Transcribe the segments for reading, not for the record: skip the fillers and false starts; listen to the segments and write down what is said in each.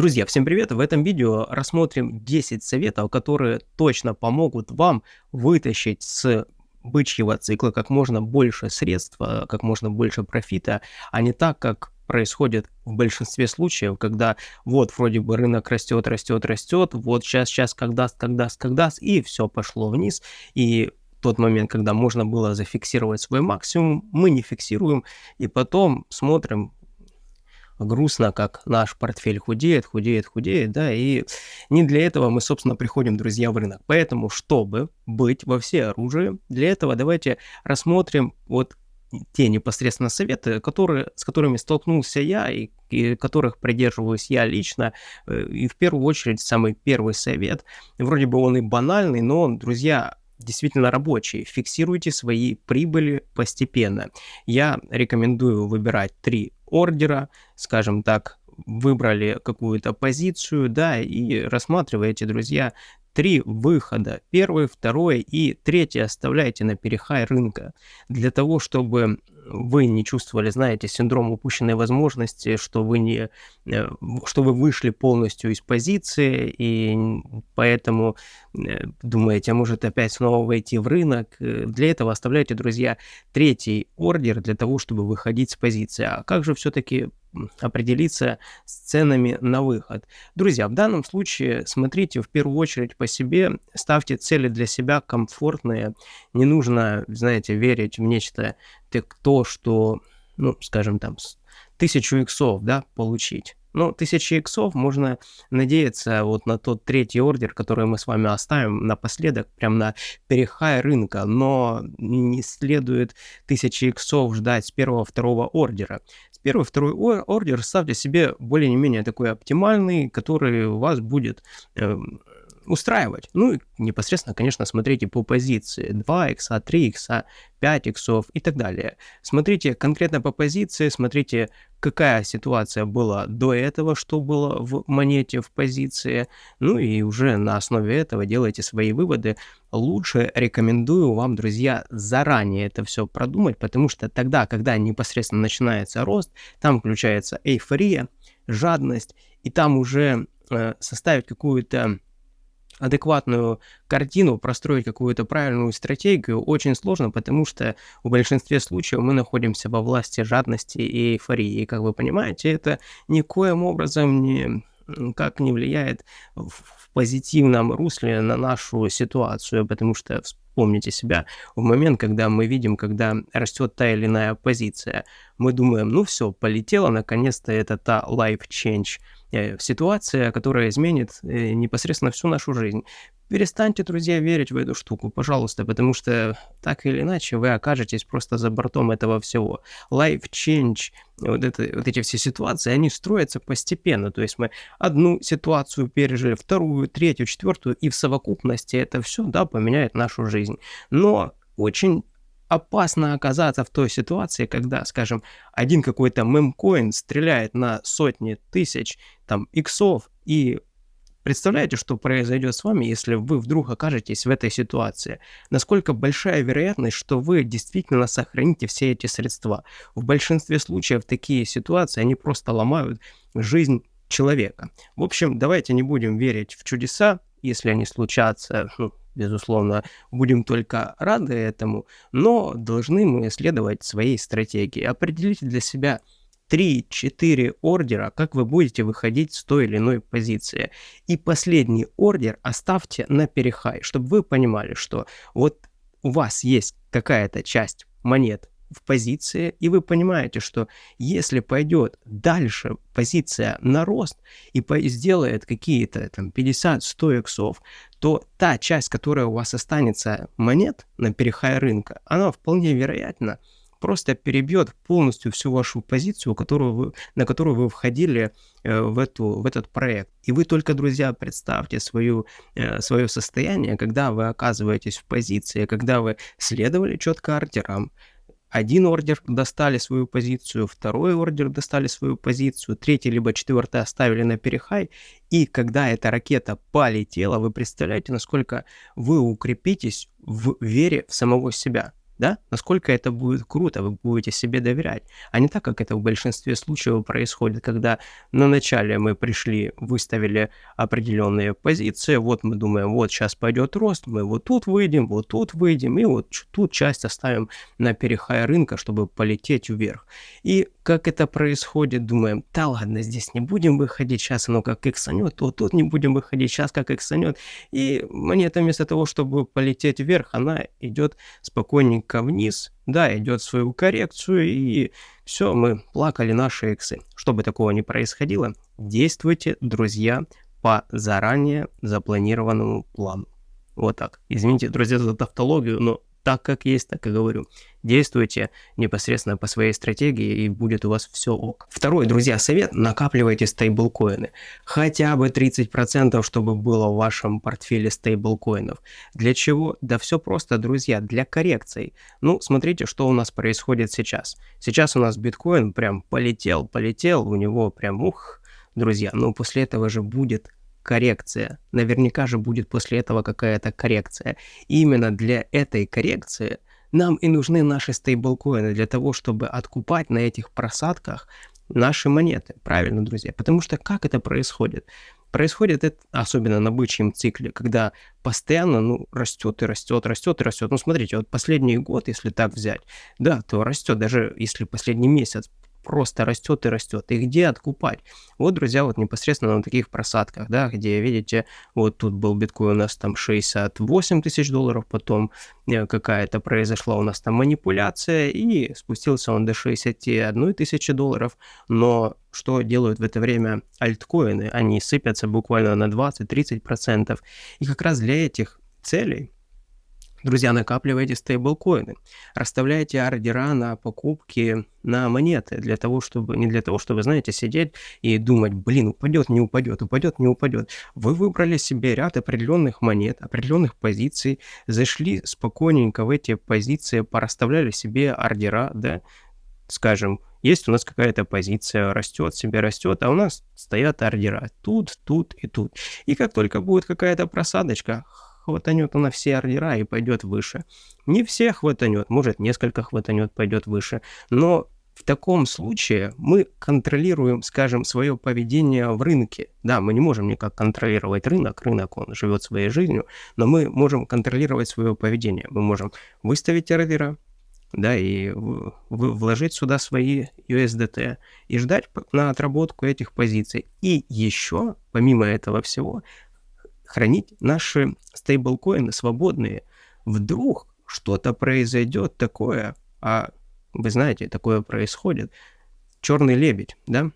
Друзья, всем привет! В этом видео рассмотрим 10 советов, которые точно помогут вам вытащить с бычьего цикла как можно больше средств, как можно больше профита, а не так, как происходит в большинстве случаев, когда вот вроде бы рынок растет, растет, растет, вот сейчас как даст, как даст, как даст, и все пошло вниз. И тот момент, когда можно было зафиксировать свой максимум, мы не фиксируем, и потом смотрим, грустно, как наш портфель худеет, худеет, худеет, да, и не для этого мы, собственно, приходим, друзья, в рынок. Поэтому, чтобы быть во всеоружии, для этого давайте рассмотрим вот те непосредственно советы, с которыми столкнулся я и которых придерживаюсь я лично. И в первую очередь самый первый совет, вроде бы он и банальный, но он, друзья, действительно рабочий. Фиксируйте свои прибыли постепенно. Я рекомендую выбирать 3 ордера, скажем так, выбрали какую-то позицию, да, и рассматриваете, друзья, 3 выхода. Первый, второй и третий оставляйте на перехай рынка. Для того, чтобы вы не чувствовали, знаете, синдром упущенной возможности, что что вы вышли полностью из позиции, и поэтому думаете, а может опять снова войти в рынок. Для этого оставляйте, друзья, третий ордер для того, чтобы выходить с позиции. А как же все-таки определиться с ценами на выход? Друзья, в данном случае смотрите в первую очередь по себе, ставьте цели для себя комфортные. Не нужно, знаете, верить в нечто что, ну, скажем, там, 1000 иксов, да, получить. Ну, 1000 иксов можно надеяться вот на тот третий ордер, который мы с вами оставим напоследок, прям на перехай рынка, но не следует 1000 иксов ждать с первого, второго ордера. С первый, второй ордер ставьте себе более-менее такой оптимальный, который у вас будет устраивать. Ну и непосредственно, конечно, смотрите по позиции 2 икса, 3 икса, 5 иксов и так далее. Смотрите конкретно по позиции, смотрите, какая ситуация была до этого, что было в монете, в позиции, ну и уже на основе этого делайте свои выводы. Лучше рекомендую вам, друзья, заранее это все продумать, потому что тогда, когда непосредственно начинается рост, там включается эйфория, жадность, и там уже составить какую-то адекватную картину, простроить какую-то правильную стратегию очень сложно, потому что в большинстве случаев мы находимся во власти жадности и эйфории. И, как вы понимаете, это никоим образом никак не влияет в позитивном русле на нашу ситуацию, потому что вспомните себя в момент, когда мы видим, когда растет та или иная позиция, мы думаем, ну все, полетело, наконец-то это та life change ситуация, которая изменит непосредственно всю нашу жизнь. Перестаньте, друзья, верить в эту штуку, пожалуйста, потому что так или иначе вы окажетесь просто за бортом этого всего. Life change, вот эти все ситуации, они строятся постепенно. То есть мы одну ситуацию пережили, вторую, третью, четвертую, и в совокупности это все, да, поменяет нашу жизнь. Но очень опасно оказаться в той ситуации, когда, скажем, один какой-то мемкоин стреляет на сотни тысяч там иксов, и представляете, что произойдет с вами, если вы вдруг окажетесь в этой ситуации? Насколько большая вероятность, что вы действительно сохраните все эти средства? В большинстве случаев такие ситуации, они просто ломают жизнь человека. В общем, давайте не будем верить в чудеса, если они случатся, безусловно, будем только рады этому, но должны мы следовать своей стратегии. Определите для себя 3-4 ордера, как вы будете выходить с той или иной позиции. И последний ордер оставьте на перехай, чтобы вы понимали, что вот у вас есть какая-то часть монет в позиции, и вы понимаете, что если пойдет дальше позиция на рост и сделает какие-то там 50-100 иксов, то та часть, которая у вас останется монет на перехай рынка, она вполне вероятно просто перебьет полностью всю вашу позицию, на которую вы входили в этот проект. И вы только, друзья, представьте свое состояние, когда вы оказываетесь в позиции, когда вы следовали четко ордерам. Один ордер достали свою позицию, второй ордер достали свою позицию, третий либо четвертый оставили на перехай, и когда эта ракета полетела, вы представляете, насколько вы укрепитесь в вере в самого себя. да, насколько это будет круто, вы будете себе доверять, а не так, как это в большинстве случаев происходит, когда на начале мы пришли, выставили определенные позиции, вот мы думаем, вот сейчас пойдет рост, мы вот тут выйдем, и вот тут часть оставим на перехай рынка, чтобы полететь вверх. И как это происходит, думаем, да ладно, здесь не будем выходить, сейчас оно как иксанет, вот тут не будем выходить, сейчас как иксанет. И монета вместо того, чтобы полететь вверх, она идет спокойненько вниз, да, идет свою коррекцию, и все, мы плакали наши иксы. Чтобы такого не происходило, действуйте, друзья, по заранее запланированному плану. Вот так. Извините, друзья, за тавтологию, но так как есть, так и говорю. Действуйте непосредственно по своей стратегии, и будет у вас все ок. Второй, друзья, совет: накапливайте стейблкоины. Хотя бы 30%, чтобы было в вашем портфеле стейблкоинов. Для чего? Да все просто, друзья, для коррекций. Ну, смотрите, что у нас происходит сейчас. Сейчас у нас биткоин прям полетел, у него прям друзья, но после этого же будет коррекция. Наверняка же будет после этого какая-то коррекция. И именно для этой коррекции нам и нужны наши стейблкоины, для того, чтобы откупать на этих просадках наши монеты. Правильно, друзья? Потому что как это происходит? Происходит это особенно на бычьем цикле, когда постоянно растет и растет. Ну, смотрите, вот последний год, если так взять, да, то растет, даже если последний месяц просто растет и растет. И где откупать? Вот, друзья, вот непосредственно на таких просадках, да, где, видите, вот тут был биткоин у нас там 68 тысяч долларов, потом какая-то произошла у нас там манипуляция, и спустился он до 61 тысячи долларов. Но что делают в это время альткоины? Они сыпятся буквально на 20-30%. И как раз для этих целей, друзья, накапливайте стейблкоины, расставляйте ордера на покупки на монеты, для того, чтобы, не для того, чтобы, знаете, сидеть и думать, блин, упадет, не упадет, упадет, не упадет. Вы выбрали себе ряд определенных монет, определенных позиций, зашли спокойненько в эти позиции, порасставляли себе ордера, да, скажем, есть у нас какая-то позиция, растет себе, растет, а у нас стоят ордера тут, тут и тут. И как только будет какая-то просадочка, хватанет она все ордера и пойдет выше. Не все хватанет, может несколько хватанет, пойдет выше. Но в таком случае мы контролируем, скажем, свое поведение в рынке. Да, мы не можем никак контролировать рынок, он живет своей жизнью, но мы можем контролировать свое поведение. Мы можем выставить ордера, да, и вложить сюда свои USDT и ждать на отработку этих позиций. И еще, помимо этого всего, хранить наши стейблкоины свободные. Вдруг что-то произойдет такое, а вы знаете, такое происходит. Черный лебедь, да?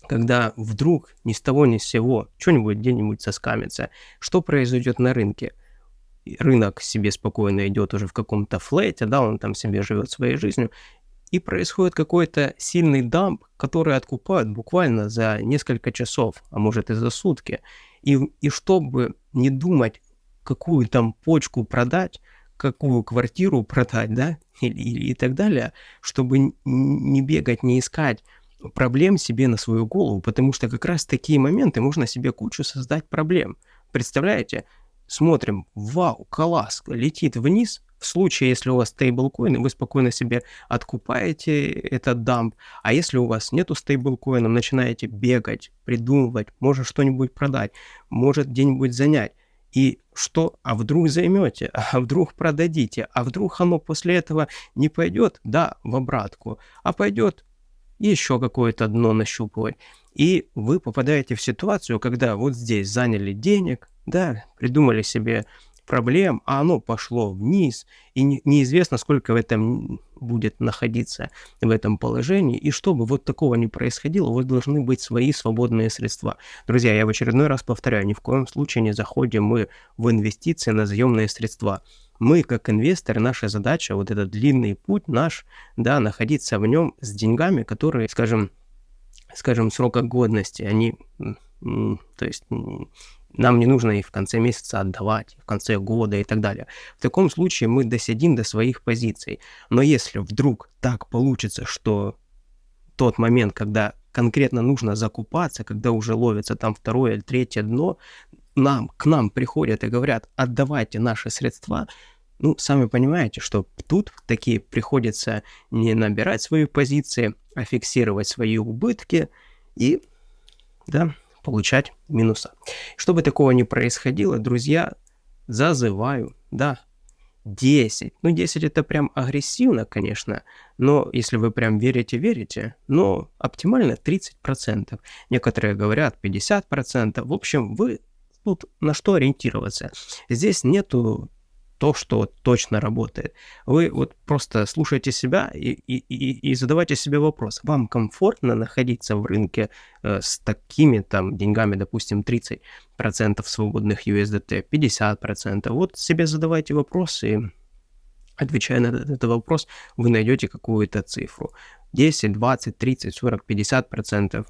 Когда вдруг ни с того ни с сего что-нибудь где-нибудь соскамится, что произойдет на рынке? Рынок себе спокойно идет уже в каком-то флете, да, он там себе живет своей жизнью, и происходит какой-то сильный дамп, который откупают буквально за несколько часов, а может и за сутки. И чтобы не думать, какую там почку продать, какую квартиру продать, да, и так далее, чтобы не бегать, не искать проблем себе на свою голову, потому что как раз в такие моменты можно себе кучу создать проблем. Представляете? Смотрим, вау, класс, летит вниз. В случае, если у вас стейблкоины, вы спокойно себе откупаете этот дамп. А если у вас нету стейблкоина, начинаете бегать, придумывать, может что-нибудь продать, может где-нибудь занять. И что? А вдруг займете? А вдруг продадите? А вдруг оно после этого не пойдет, да, в обратку, а пойдет еще какое-то дно нащупывать. И вы попадаете в ситуацию, когда вот здесь заняли денег, да, придумали себе проблем, а оно пошло вниз, и неизвестно, сколько в этом будет находиться в этом положении. И чтобы вот такого не происходило, у вас должны быть свои свободные средства. Друзья, я в очередной раз повторяю, ни в коем случае не заходим мы в инвестиции на заемные средства. Мы, как инвесторы, наша задача, вот этот длинный путь наш, да, находиться в нем с деньгами, которые, скажем, срока годности, они, то есть нам не нужно их в конце месяца отдавать, в конце года и так далее. В таком случае мы досидим до своих позиций. Но если вдруг так получится, что тот момент, когда конкретно нужно закупаться, когда уже ловится там второе или третье дно, к нам приходят и говорят, отдавайте наши средства, Ну, сами понимаете, что тут такие приходится не набирать свои позиции, а фиксировать свои убытки и, да, получать минуса. Чтобы такого не происходило, друзья, зазываю, да, 10. Ну, 10 это прям агрессивно, конечно, но если вы прям верите, но оптимально 30%. Некоторые говорят 50%. В общем, вы тут на что ориентироваться. Здесь нету то, что точно работает. Вы вот просто слушайте себя и задавайте себе вопрос. Вам комфортно находиться в рынке с такими там деньгами, допустим, 30% свободных USDT, 50%? Вот себе задавайте вопрос, и отвечая на этот вопрос, вы найдете какую-то цифру. 10, 20, 30, 40, 50%.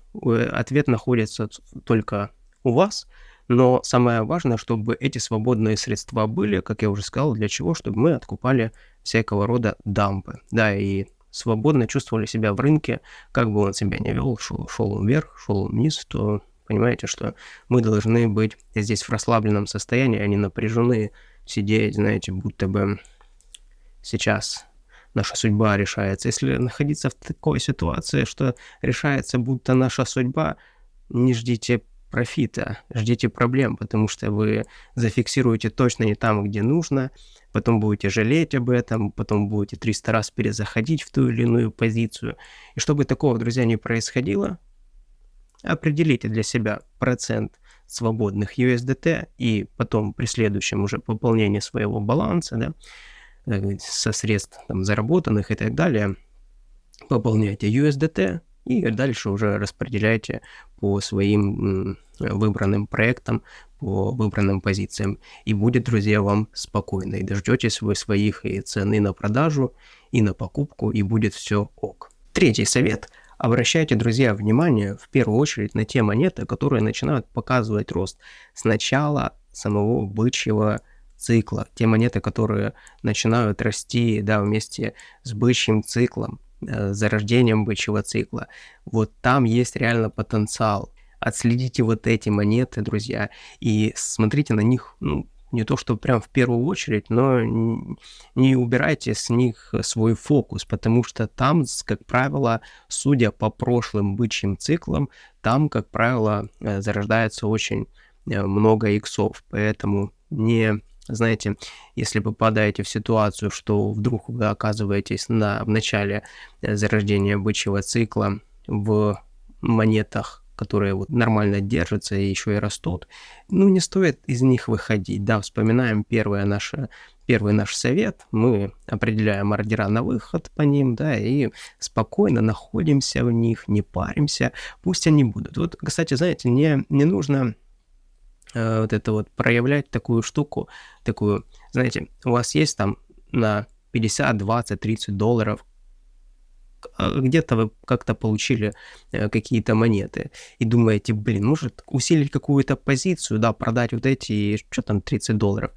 Ответ находится только у вас, но самое важное, чтобы эти свободные средства были, как я уже сказал, для чего? Чтобы мы откупали всякого рода дампы. Да, и свободно чувствовали себя в рынке, как бы он себя не вел, шел он вверх, шел он вниз, то понимаете, что мы должны быть здесь в расслабленном состоянии, а не напряжены, сидеть, знаете, будто бы сейчас наша судьба решается. Если находиться в такой ситуации, что решается будто наша судьба, не ждите профита, ждите проблем, потому что вы зафиксируете точно не там, где нужно, потом будете жалеть об этом, потом будете 300 раз перезаходить в ту или иную позицию. И чтобы такого, друзья, не происходило, определите для себя процент свободных USDT и потом при следующем уже пополнении своего баланса, да, со средств там, заработанных и так далее, пополняйте USDT и дальше уже распределяйте по своим выбранным проектам, по выбранным позициям. И будет, друзья, вам спокойно. И дождетесь вы своих и цены на продажу, и на покупку, и будет все ок. Третий совет. Обращайте, друзья, внимание в первую очередь на те монеты, которые начинают показывать рост с начала самого бычьего цикла. Те монеты, которые начинают расти, да, вместе с бычьим циклом, зарождением бычьего цикла. Вот там есть реально потенциал. Отследите вот эти монеты, друзья, и смотрите на них, ну, не то, что прям в первую очередь, но не убирайте с них свой фокус, потому что там, как правило, судя по прошлым бычьим циклам, там, как правило, зарождается очень много иксов, поэтому не... Знаете, если вы попадаете в ситуацию, что вдруг вы оказываетесь в начале зарождения бычьего цикла в монетах, которые вот нормально держатся и еще и растут, ну, не стоит из них выходить. Да, вспоминаем первый наш совет, мы определяем ордера на выход по ним, да, и спокойно находимся в них, не паримся, пусть они будут. Вот, кстати, знаете, не нужно... вот это вот проявлять такую штуку, такую, знаете, у вас есть там на 50, 20, 30 долларов, где-то вы как-то получили какие-то монеты и думаете, блин, может усилить какую-то позицию, да, продать вот эти, что там, 30 долларов.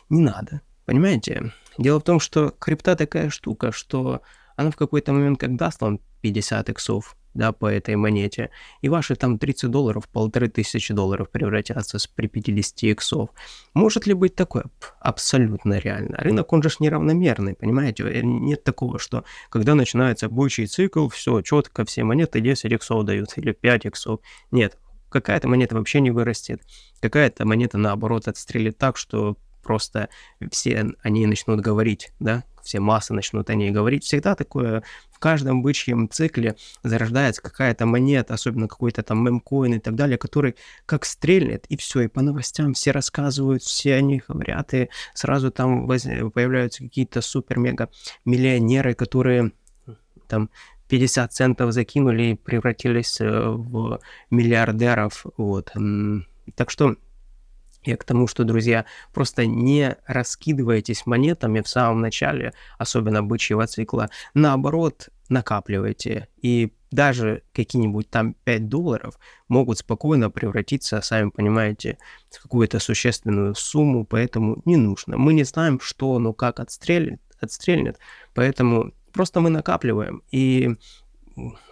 Не надо, понимаете? Дело в том, что крипта такая штука, что она в какой-то момент как даст вам 50 иксов, да, по этой монете, и ваши там 30 долларов, 1500 долларов превратятся при 50 иксов. Может ли быть такое? Абсолютно реально. Рынок, он же неравномерный, понимаете? Нет такого, что когда начинается бычий цикл, все, четко, все монеты 10 иксов дают, или 5 иксов. Нет, какая-то монета вообще не вырастет, какая-то монета, наоборот, отстрелит так, что просто все они начнут говорить, да, все массы начнут о ней говорить. Всегда такое, в каждом бычьем цикле зарождается какая-то монета, особенно какой-то там мемкоин и так далее, который как стрельнет, и все, и по новостям все рассказывают, все о них говорят, и сразу там появляются какие-то супер-мега-миллионеры, которые там 50 центов закинули и превратились в миллиардеров, вот. Так что я к тому, что, друзья, просто не раскидывайтесь монетами в самом начале, особенно бычьего цикла. Наоборот, накапливайте. И даже какие-нибудь там 5 долларов могут спокойно превратиться, сами понимаете, в какую-то существенную сумму, поэтому не нужно. Мы не знаем, что оно как отстрельнет, поэтому просто мы накапливаем. И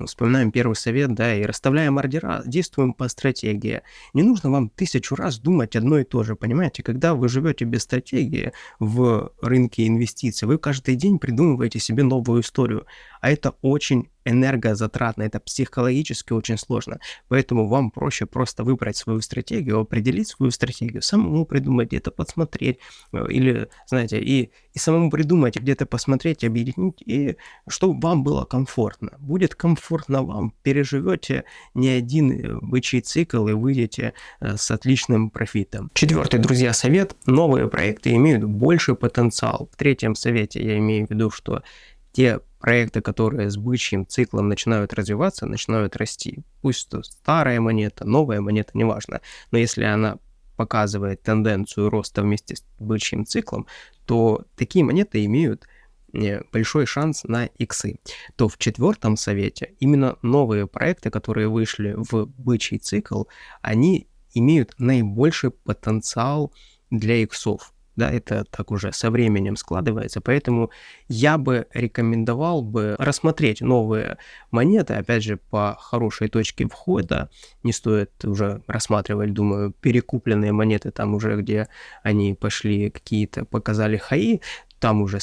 вспоминаем первый совет, да, и расставляем ордера, действуем по стратегии. Не нужно вам 1000 раз думать одно и то же, понимаете? Когда вы живете без стратегии в рынке инвестиций, вы каждый день придумываете себе новую историю, а это очень энергозатратно, это психологически очень сложно. Поэтому вам проще просто выбрать свою стратегию, определить свою стратегию, самому придумать, где-то подсмотреть, или, знаете, и самому придумать, где-то посмотреть, объединить, и чтобы вам было комфортно. Будет комфортно вам, переживете не один бычий цикл и выйдете с отличным профитом. Четвертый, друзья, совет. Новые проекты имеют больший потенциал. В третьем совете я имею в виду, что те проекты, которые с бычьим циклом начинают развиваться, начинают расти. Пусть это старая монета, новая монета, неважно. Но если она показывает тенденцию роста вместе с бычьим циклом, то такие монеты имеют большой шанс на иксы. То в четвертом совете именно новые проекты, которые вышли в бычий цикл, они имеют наибольший потенциал для иксов. Да, это так уже со временем складывается, поэтому я бы рекомендовал бы рассмотреть новые монеты, опять же, по хорошей точке входа. Не стоит уже рассматривать, думаю, перекупленные монеты, там уже, где они пошли какие-то, показали хаи, там уже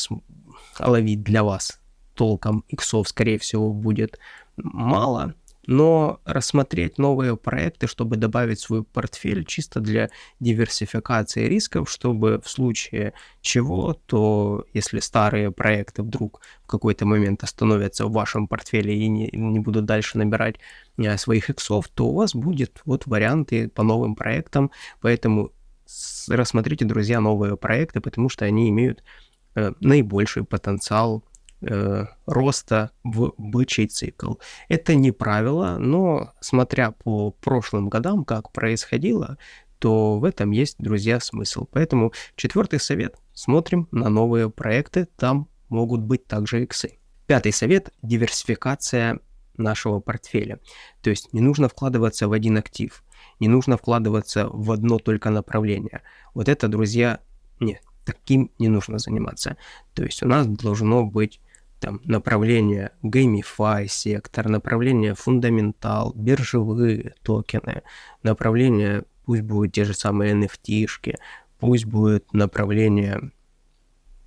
ловить для вас толком иксов, скорее всего, будет мало. Но рассмотреть новые проекты, чтобы добавить в свой портфель чисто для диверсификации рисков, чтобы в случае чего, то если старые проекты вдруг в какой-то момент остановятся в вашем портфеле и не будут дальше набирать своих иксов, то у вас будет вот варианты по новым проектам. Поэтому рассмотрите, друзья, новые проекты, потому что они имеют наибольший потенциал роста в бычий цикл. Это не правило, но смотря по прошлым годам, как происходило, то в этом есть, друзья, смысл. Поэтому четвертый совет. Смотрим на новые проекты, там могут быть также иксы. Пятый совет – диверсификация нашего портфеля. То есть не нужно вкладываться в один актив, не нужно вкладываться в одно только направление. Вот это, друзья, нет, таким не нужно заниматься. То есть у нас должно быть там направление GameFi сектор, направление фундаментал, биржевые токены, направление, пусть будут те же самые NFT-шки, пусть будет направление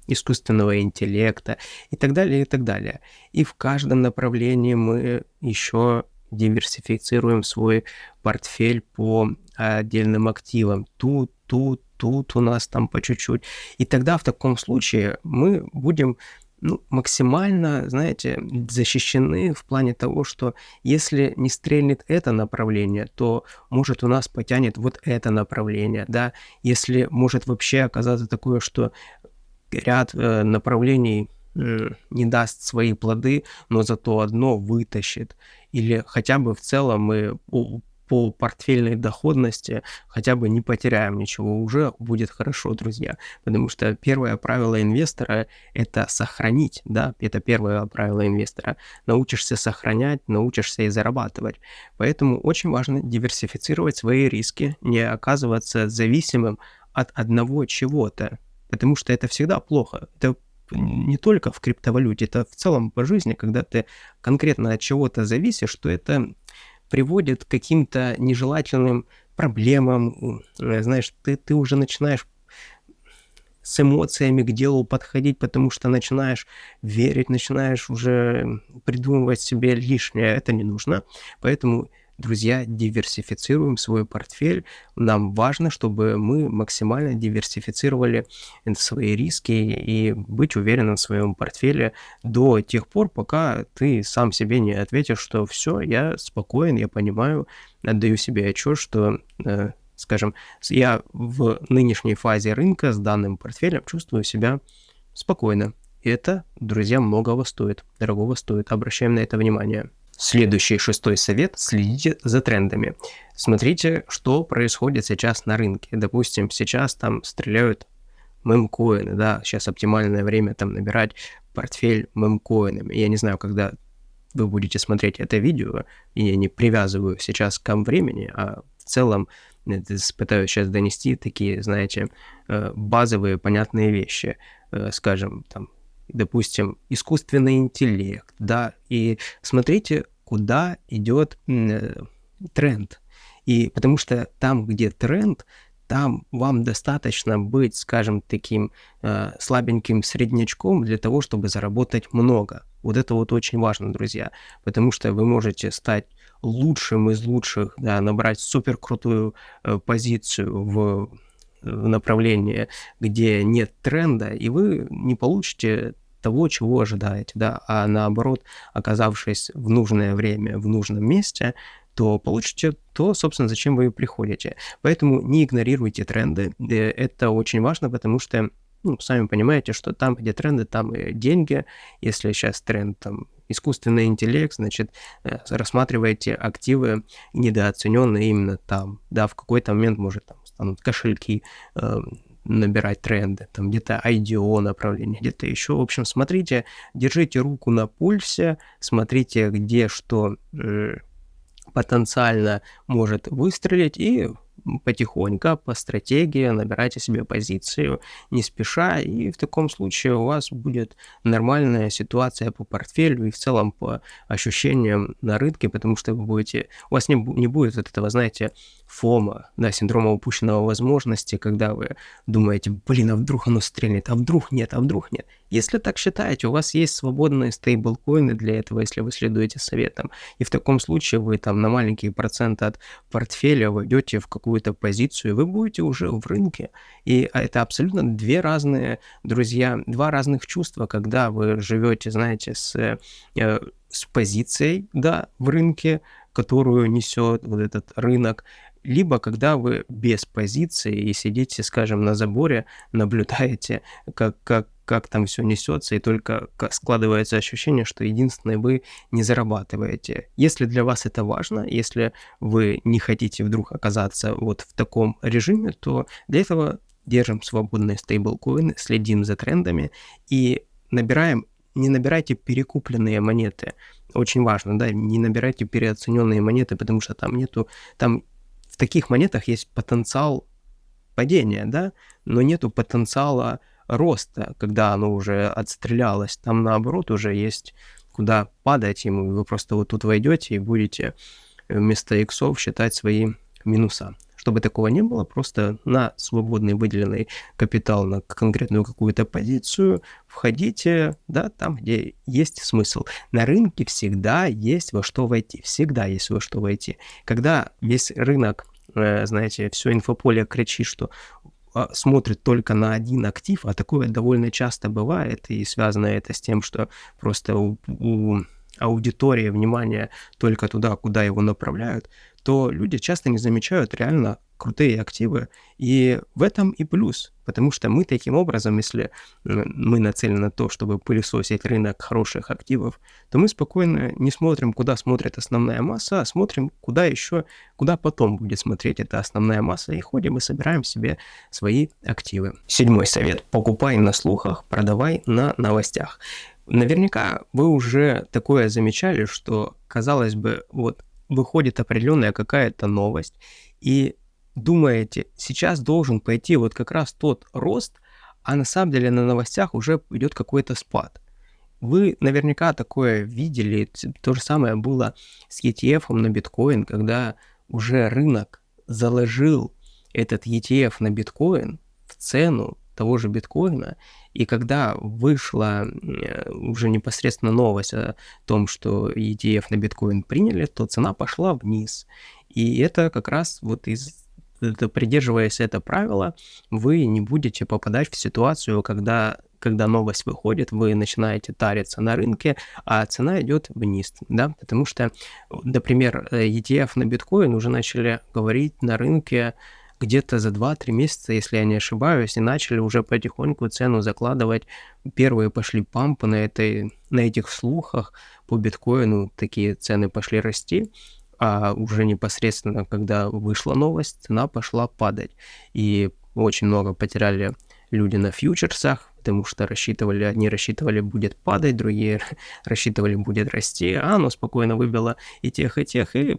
искусственного интеллекта и так далее, и так далее. И в каждом направлении мы еще диверсифицируем свой портфель по отдельным активам. Тут у нас там по чуть-чуть. И тогда в таком случае мы будем максимально, знаете, защищены в плане того, что если не стрельнет это направление, то может у нас потянет вот это направление, да, если может вообще оказаться такое, что ряд направлений не даст свои плоды, но зато одно вытащит, или хотя бы в целом мы по портфельной доходности хотя бы не потеряем ничего, уже будет хорошо, друзья. Потому что первое правило инвестора – это сохранить, да, это первое правило инвестора. Научишься сохранять, научишься и зарабатывать. Поэтому очень важно диверсифицировать свои риски, не оказываться зависимым от одного чего-то, потому что это всегда плохо. Это не только в криптовалюте, это в целом по жизни, когда ты конкретно от чего-то зависишь, что это приводит к каким-то нежелательным проблемам. Знаешь, ты уже начинаешь с эмоциями к делу подходить, потому что начинаешь верить, начинаешь уже придумывать себе лишнее. Это не нужно. Поэтому, друзья, диверсифицируем свой портфель. Нам важно, чтобы мы максимально диверсифицировали свои риски и быть уверенным в своем портфеле до тех пор, пока ты сам себе не ответишь, что все, я спокоен, я понимаю, отдаю себе отчет, что, скажем, я в нынешней фазе рынка с данным портфелем чувствую себя спокойно. И это, друзья, многого стоит, дорогого стоит. Обращаем на это внимание. Следующий, шестой совет – следите за трендами. Смотрите, что происходит сейчас на рынке. Допустим, сейчас там стреляют мемкоины, да, сейчас оптимальное время там набирать портфель мемкоинами. Я не знаю, когда вы будете смотреть это видео, и я не привязываю сейчас к времени, а в целом пытаюсь сейчас донести такие, знаете, базовые, понятные вещи. Скажем, там, допустим, искусственный интеллект, да, и смотрите, куда идет тренд. И потому что там, где тренд, там вам достаточно быть, скажем, таким слабеньким среднячком для того, чтобы заработать много. Вот это вот очень важно, друзья, потому что вы можете стать лучшим из лучших, да, набрать суперкрутую позицию в направлении, где нет тренда, и вы не получите того, чего ожидаете, да, а наоборот, оказавшись в нужное время, в нужном месте, то получите то, собственно, зачем вы приходите. Поэтому не игнорируйте тренды, это очень важно, потому что, ну, сами понимаете, что там, где тренды, там и деньги. Если сейчас тренд там искусственный интеллект, значит, рассматривайте активы недооцененные именно там. Да, в какой-то момент, может, там станут кошельки набирать тренды, там где-то IDO направление, где-то еще. В общем, смотрите, держите руку на пульсе, смотрите, где что потенциально может выстрелить, и потихоньку по стратегии набирайте себе позицию не спеша, и в таком случае у вас будет нормальная ситуация по портфелю и в целом по ощущениям на рынке, потому что вы будете, у вас не будет вот этого, знаете, фома, да, синдрома упущенного возможности, когда вы думаете, блин, а вдруг оно стрельнет, а вдруг нет, а вдруг нет. Если так считаете, у вас есть свободные стейблкоины для этого, если вы следуете советам, и в таком случае вы там на маленький процент от портфеля войдете в какую-то позицию, вы будете уже в рынке. И это абсолютно два разных чувства, когда вы живете, знаете, с позицией, да, в рынке, которую несет вот этот рынок, либо когда вы без позиции и сидите, скажем, на заборе, наблюдаете, как там все несется, и только складывается ощущение, что единственное, вы не зарабатываете. Если для вас это важно, если вы не хотите вдруг оказаться вот в таком режиме, то для этого держим свободные стейблкоины, следим за трендами и не набирайте перекупленные монеты. Очень важно, да, не набирайте переоцененные монеты, потому что там в таких монетах есть потенциал падения, да, но нету потенциала роста, когда оно уже отстрелялось. Там, наоборот, уже есть куда падать ему. Вы просто вот тут войдете и будете вместо иксов считать свои минуса. Чтобы такого не было, просто на свободный выделенный капитал на конкретную какую-то позицию входите, да, там, где есть смысл. На рынке всегда есть во что войти. Всегда есть во что войти. Когда весь рынок, знаете, все инфополе кричит, что смотрит только на один актив, а такое довольно часто бывает, и связано это с тем, что просто у аудитории внимание только туда, куда его направляют, то люди часто не замечают реально крутые активы, и в этом и плюс, потому что мы таким образом, если мы нацелены на то, чтобы пылесосить рынок хороших активов, то мы спокойно не смотрим, куда смотрит основная масса, а смотрим, куда потом будет смотреть эта основная масса, и ходим и собираем себе свои активы. 7-й совет. Покупай на слухах, продавай на новостях. Наверняка вы уже такое замечали, что, казалось бы, вот выходит определенная какая-то новость, и думаете, сейчас должен пойти вот как раз тот рост, а на самом деле на новостях уже идет какой-то спад. Вы наверняка такое видели, то же самое было с ETF на биткоин, когда уже рынок заложил этот ETF на биткоин в цену того же биткоина, и когда вышла уже непосредственно новость о том, что ETF на биткоин приняли, то цена пошла вниз. И это как раз вот придерживаясь этого правила, вы не будете попадать в ситуацию, когда новость выходит, вы начинаете тариться на рынке, а цена идет вниз, да, потому что, например, ETF на биткоин уже начали говорить на рынке где-то за 2-3 месяца, если я не ошибаюсь, и начали уже потихоньку цену закладывать. Первые пошли пампы на этих слухах по биткоину, такие цены пошли расти, а уже непосредственно, когда вышла новость, цена пошла падать. И очень много потеряли люди на фьючерсах, потому что одни рассчитывали будет падать, другие рассчитывали будет расти, а оно спокойно выбило и тех, и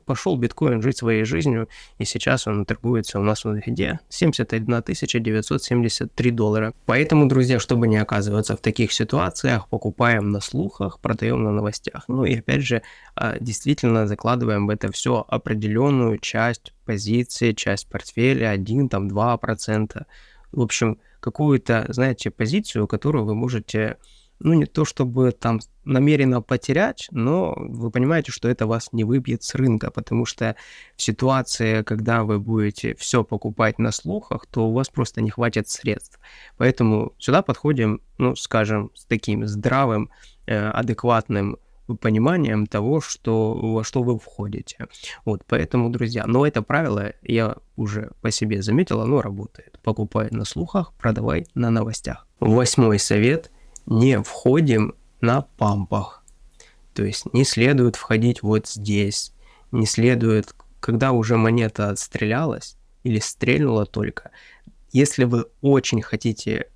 пошел биткоин жить своей жизнью, и сейчас он торгуется у нас в где? 71 973 доллара. Поэтому, друзья, чтобы не оказываться в таких ситуациях, покупаем на слухах, продаем на новостях. Ну и опять же, действительно закладываем в это все определенную часть позиции, часть портфеля, 1-2%. В общем, какую-то, знаете, позицию, которую вы можете, ну, не то чтобы там намеренно потерять, но вы понимаете, что это вас не выбьет с рынка, потому что в ситуации, когда вы будете все покупать на слухах, то у вас просто не хватит средств. Поэтому сюда подходим, ну, скажем, с таким здравым, адекватным пониманием того, во что вы входите. Вот, поэтому, друзья, но это правило я уже по себе заметил, оно работает. Покупай на слухах, продавай на новостях. 8-й совет. Не входим на пампах. То есть не следует входить вот здесь. Не следует, когда уже монета отстрелялась или стрельнула только. Если вы очень хотите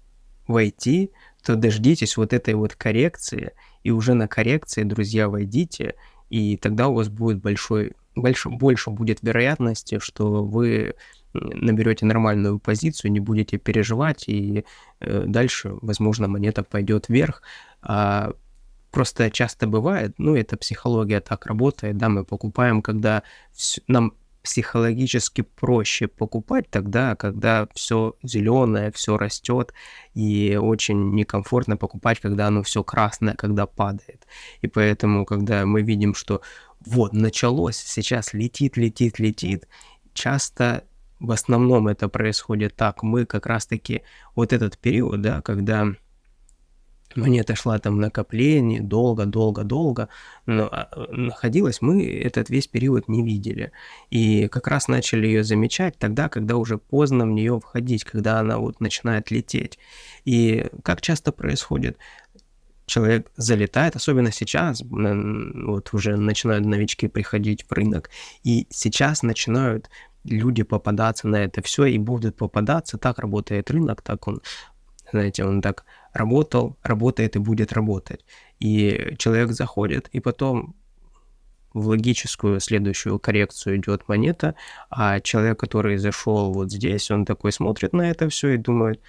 войти, то дождитесь вот этой вот коррекции, и уже на коррекции, друзья, войдите, и тогда у вас будет больше будет вероятности, что вы наберете нормальную позицию, не будете переживать, и дальше, возможно, монета пойдет вверх. Просто часто бывает, ну, это психология так работает, да, мы покупаем, когда нам психологически проще покупать тогда, когда все зеленое, все растет, и очень некомфортно покупать, когда оно все красное, когда падает. И поэтому, когда мы видим, что вот началось, сейчас летит, часто в основном это происходит так. Мы как раз-таки вот этот период, да, когда монета шла там в накоплении, долго, но находилась, мы этот весь период не видели. И как раз начали ее замечать тогда, когда уже поздно в нее входить, когда она вот начинает лететь. И как часто происходит? Человек залетает, особенно сейчас, вот уже начинают новички приходить в рынок, и сейчас начинают люди попадаться на это все и будут попадаться. Так работает рынок, так он, знаете, он так работает и будет работать. И человек заходит, и потом в логическую следующую коррекцию идет монета, а человек, который зашел вот здесь, он такой смотрит на это все и думает,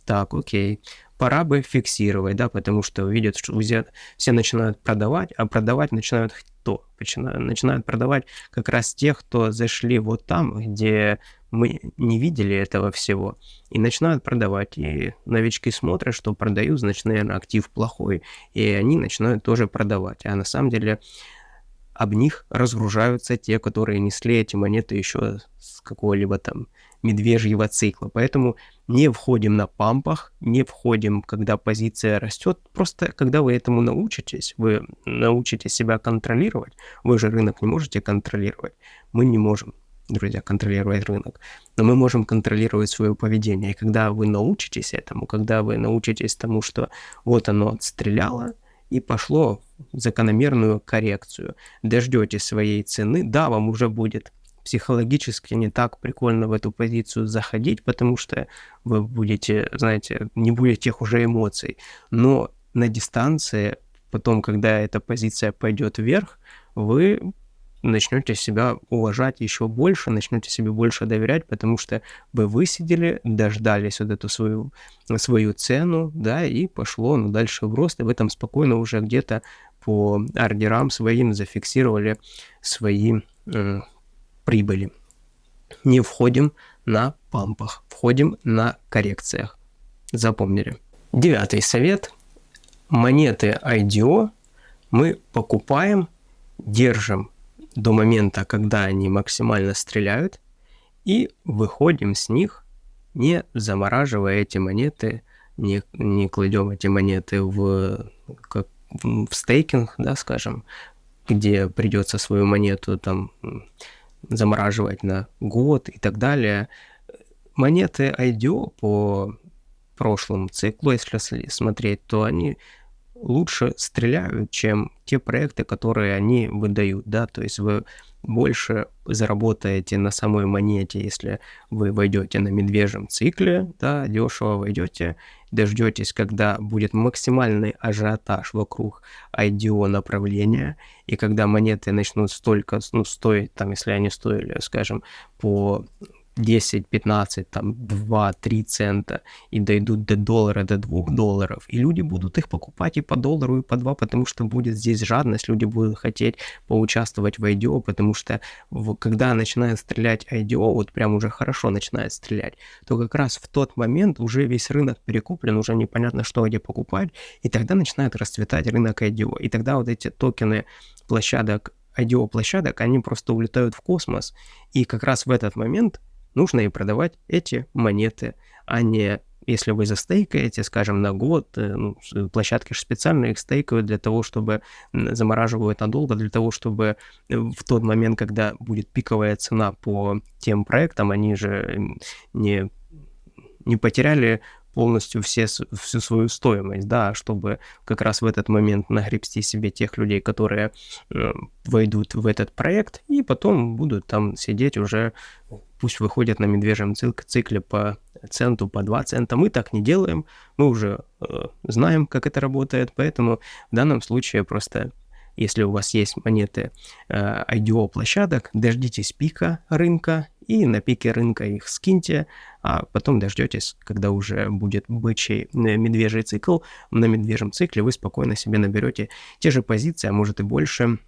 так, окей, пора бы фиксировать, да, потому что видят, что все начинают продавать, а продавать начинают кто? Начинают продавать как раз тех, кто зашли вот там, где мы не видели этого всего, и начинают продавать. И новички смотрят, что продают, значит, наверное, актив плохой, и они начинают тоже продавать. А на самом деле об них разгружаются те, которые несли эти монеты еще с какого-либо там медвежьего цикла. Поэтому не входим на пампах, не входим, когда позиция растет. Просто когда вы этому научитесь, вы научитесь себя контролировать. Вы же рынок не можете контролировать. Мы не можем, друзья, контролировать рынок. Но мы можем контролировать свое поведение. И когда вы научитесь этому, когда вы научитесь тому, что вот оно отстреляло, и пошло в закономерную коррекцию. Дождетесь своей цены, да, вам уже будет психологически не так прикольно в эту позицию заходить, потому что вы будете, знаете, не будет тех уже эмоций. Но на дистанции, потом, когда эта позиция пойдет вверх, вы начнете себя уважать еще больше, начнете себе больше доверять, потому что вы высидели, дождались вот эту свою цену, да, и пошло дальше в рост, и в этом спокойно уже где-то по ордерам своим зафиксировали свои прибыли. Не входим на пампах, входим на коррекциях. Запомнили. 9-й совет. Монеты IDO мы покупаем, держим до момента, когда они максимально стреляют, и выходим с них, не замораживая эти монеты, не кладем эти монеты в стейкинг, да, скажем, где придется свою монету там замораживать на год и так далее. Монеты IDO по прошлому циклу, если смотреть, то они лучше стреляют, чем те проекты, которые они выдают, да, то есть вы больше заработаете на самой монете, если вы войдете на медвежьем цикле, да, дешево войдете, дождетесь, когда будет максимальный ажиотаж вокруг IDO направления, и когда монеты начнут столько, ну, стоить, там, если они стоили, скажем, по 10, 15, там, 2-3 цента и дойдут до доллара, до $2, и люди будут их покупать и по $1, и по 2, потому что будет здесь жадность, люди будут хотеть поучаствовать в IDO, потому что когда начинает стрелять IDO, вот прям уже хорошо начинает стрелять, то как раз в тот момент уже весь рынок перекуплен, уже непонятно, что где покупать, и тогда начинает расцветать рынок IDO, и тогда вот эти токены площадок, IDO-площадок, они просто улетают в космос, и как раз в этот момент нужно и продавать эти монеты, а не если вы застейкаете, скажем, на год, ну, площадки же специально их стейкают для того, чтобы замораживают надолго, для того, чтобы в тот момент, когда будет пиковая цена по тем проектам, они же не потеряли полностью всю свою стоимость, да, чтобы как раз в этот момент нагребсти себе тех людей, которые войдут в этот проект, и потом будут там сидеть уже, пусть выходят на медвежьем цикле по центу, по 2 цента. Мы так не делаем, мы уже знаем, как это работает, поэтому в данном случае просто, если у вас есть монеты IDO-площадок, дождитесь пика рынка, и на пике рынка их скиньте, а потом дождетесь, когда уже будет бычий медвежий цикл. На медвежьем цикле вы спокойно себе наберете те же позиции, а может и больше,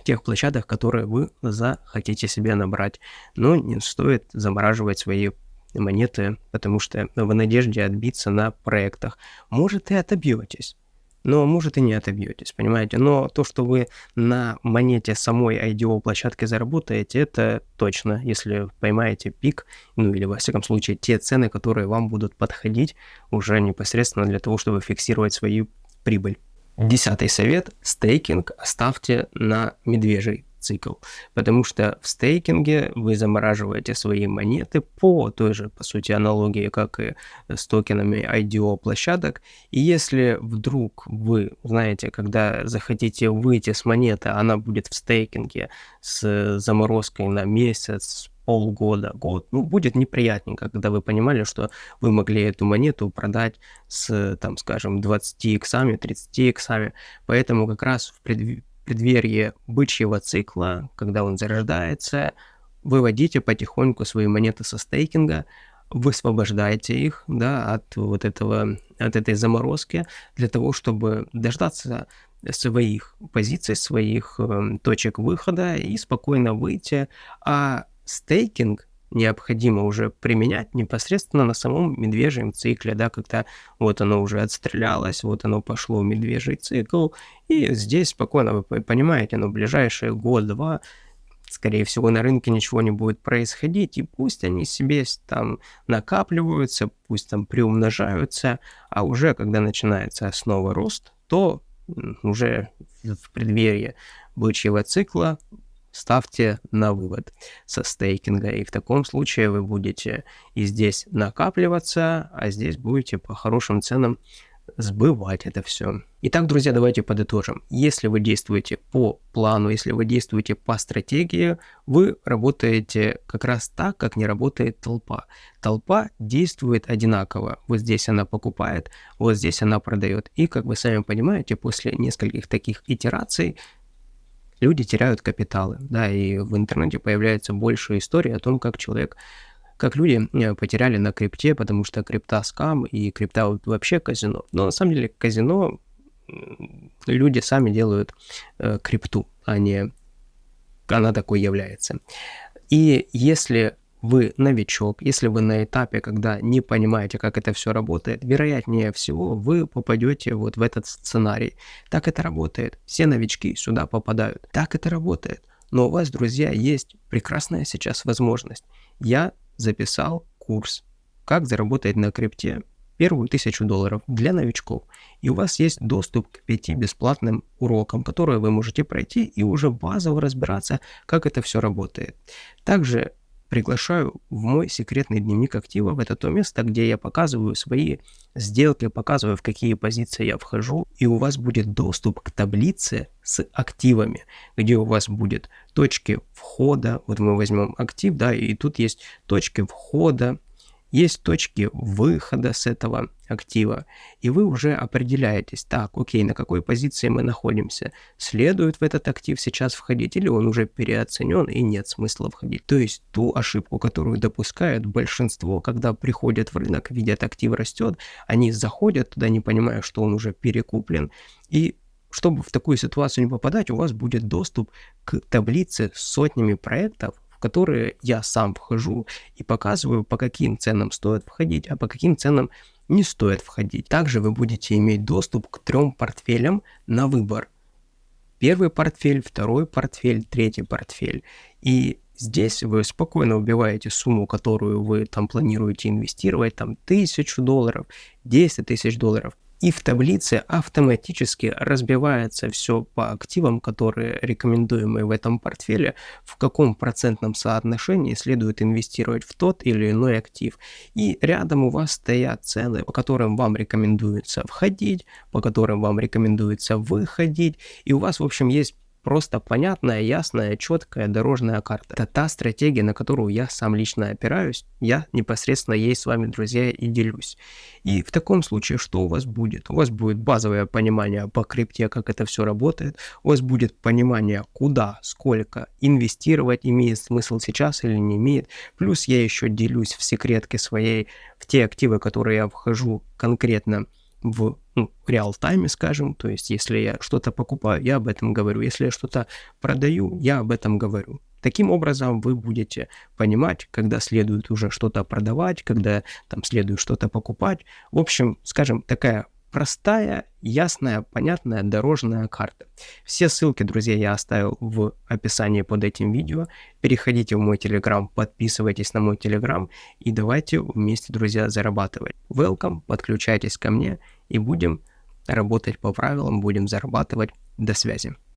тех площадок, которые вы захотите себе набрать. Но не стоит замораживать свои монеты, потому что в надежде отбиться на проектах. Может, и отобьетесь, но может и не отобьетесь, понимаете? Но то, что вы на монете самой IDO-площадки заработаете, это точно, если поймаете пик, ну или, во всяком случае, те цены, которые вам будут подходить уже непосредственно для того, чтобы фиксировать свою прибыль. 10-й совет – стейкинг оставьте на медвежий цикл, потому что в стейкинге вы замораживаете свои монеты по той же, по сути, аналогии, как и с токенами IDO-площадок, и если вдруг вы, знаете, когда захотите выйти с монеты, она будет в стейкинге с заморозкой на месяц, полгода, год, ну, будет неприятненько, когда вы понимали, что вы могли эту монету продать с, там, скажем, 20 иксами, 30 иксами, поэтому как раз в преддверии бычьего цикла, когда он зарождается, выводите потихоньку свои монеты со стейкинга, высвобождайте их, да, от вот этого, от этой заморозки, для того, чтобы дождаться своих позиций, своих точек выхода и спокойно выйти, а стейкинг необходимо уже применять непосредственно на самом медвежьем цикле, да, когда вот оно уже отстрелялось, вот оно пошло в медвежий цикл, и здесь спокойно, вы понимаете, но в ближайшие год-два, скорее всего, на рынке ничего не будет происходить, и пусть они себе там накапливаются, пусть там приумножаются, а уже когда начинается снова рост, то уже в преддверии бычьего цикла ставьте на вывод со стейкинга, и в таком случае вы будете и здесь накапливаться, а здесь будете по хорошим ценам сбывать это все. Итак, друзья, давайте подытожим. Если вы действуете по плану, если вы действуете по стратегии, вы работаете как раз так, как не работает толпа. Толпа действует одинаково. Вот здесь она покупает, вот здесь она продает. И, как вы сами понимаете, после нескольких таких итераций люди теряют капиталы, да, и в интернете появляется больше историй о том, как люди потеряли на крипте, потому что крипта скам, и крипта вообще казино. Но на самом деле казино люди сами делают крипту, а не она такой является. И если вы новичок, если вы на этапе, когда не понимаете, как это все работает, вероятнее всего вы попадете вот в этот сценарий. Так это работает. Все новички сюда попадают. Так это работает. Но у вас, друзья, есть прекрасная сейчас возможность. Я записал курс «Как заработать на крипте первую $1000 для новичков». И у вас есть доступ к 5 бесплатным урокам, которые вы можете пройти и уже базово разбираться, как это все работает. Также приглашаю в мой секретный дневник активов. Это то место, где я показываю свои сделки, показываю, в какие позиции я вхожу, и у вас будет доступ к таблице с активами, где у вас будет точки входа. Вот мы возьмем актив, да, и тут есть точки входа, есть точки выхода с этого актива, и вы уже определяетесь, так, окей, на какой позиции мы находимся, следует в этот актив сейчас входить, или он уже переоценен и нет смысла входить. То есть ту ошибку, которую допускают большинство, когда приходят в рынок, видят актив растет, они заходят туда, не понимая, что он уже перекуплен, и чтобы в такую ситуацию не попадать, у вас будет доступ к таблице с сотнями проектов, в которые я сам вхожу и показываю, по каким ценам стоит входить, а по каким ценам не стоит входить. Также вы будете иметь доступ к 3 портфелям на выбор. Первый портфель, второй портфель, третий портфель. И здесь вы спокойно убиваете сумму, которую вы там планируете инвестировать, там $1000, 10 тысяч долларов. И в таблице автоматически разбивается все по активам, которые рекомендуемые в этом портфеле, в каком процентном соотношении следует инвестировать в тот или иной актив. И рядом у вас стоят цены, по которым вам рекомендуется входить, по которым вам рекомендуется выходить. И у вас, в общем, есть просто понятная, ясная, четкая дорожная карта. Это та стратегия, на которую я сам лично опираюсь. Я непосредственно ей с вами, друзья, и делюсь. И в таком случае что у вас будет? У вас будет базовое понимание по крипте, как это все работает. У вас будет понимание, куда, сколько инвестировать, имеет смысл сейчас или не имеет. Плюс я еще делюсь в секретке своей, в те активы, которые я вхожу конкретно в реал-тайме, скажем, то есть если я что-то покупаю, я об этом говорю, если я что-то продаю, я об этом говорю. Таким образом вы будете понимать, когда следует уже что-то продавать, когда там следует что-то покупать. В общем, скажем, такая простая, ясная, понятная дорожная карта. Все ссылки, друзья, я оставил в описании под этим видео. Переходите в мой Telegram, подписывайтесь на мой Telegram и давайте вместе, друзья, зарабатывать. Welcome, подключайтесь ко мне и будем работать по правилам, будем зарабатывать. До связи.